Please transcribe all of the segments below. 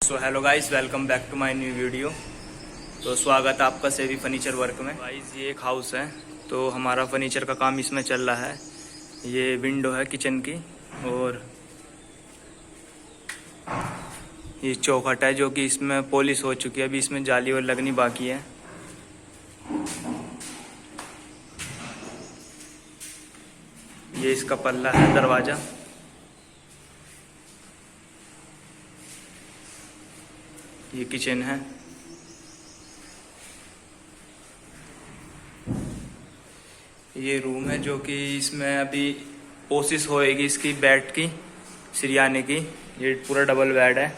So hello guys, welcome back to my new video. तो स्वागत है आपका सेवी फर्नीचर वर्क में। गाइस ये एक हाउस है, तो हमारा फर्नीचर का काम इसमें चल रहा है। ये विंडो है किचन की, और ये चौखट है जो कि इसमें पॉलिश हो चुकी है। अभी इसमें जाली और लगनी बाकी है। ये इसका पल्ला है, दरवाज़ा। ये किचन है। ये रूम है जो कि इसमें अभी कोशिश होएगी इसकी बेड की सिरयाने की। ये पूरा डबल बेड है।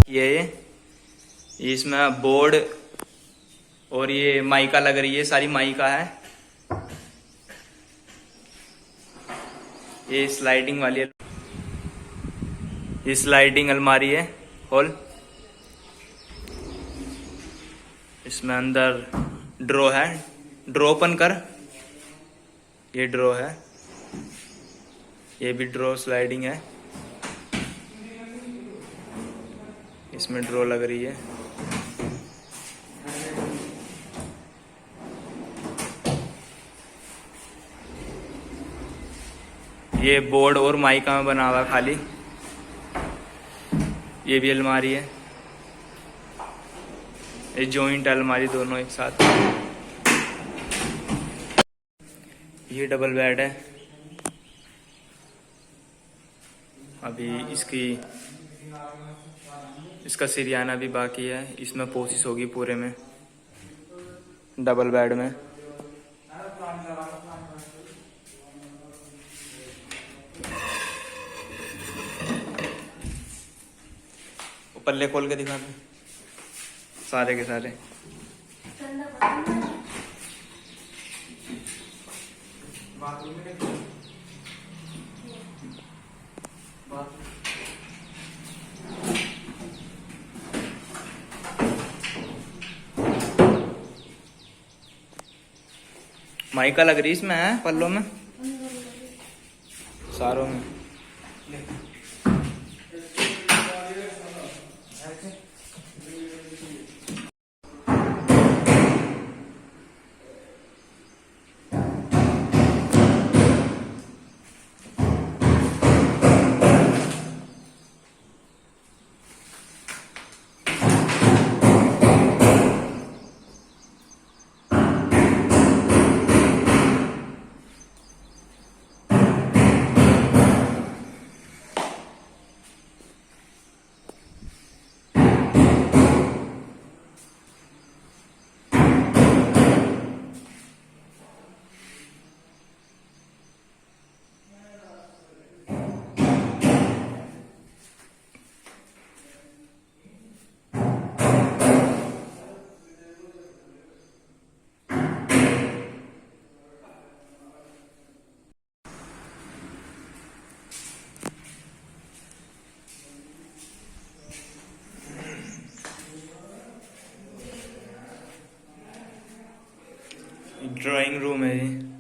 ये इसमें बोर्ड और ये माइका लग रही है, सारी माइका है। ये स्लाइडिंग वाली है। ये स्लाइडिंग अलमारी है हॉल। इसमें अंदर ड्रॉ है, ड्रॉ ओपन कर। ये ड्रॉ है, ये भी ड्रॉ स्लाइडिंग है। इसमें ड्रॉ लग रही है। ये बोर्ड और माइका में बना हुआ खाली। ये भी अलमारी है। ये जॉइंट अलमारी दोनों एक साथ। ये डबल बेड है। अभी इसका सिरयाना भी बाकी है। इसमें कोशिश होगी पूरे में डबल बेड में। पल्ले खोल के दिखा दे सारे के सारे। माइका लग रही इसमें है, पल्लों में सारों में। ड्राइंग रूम है ये।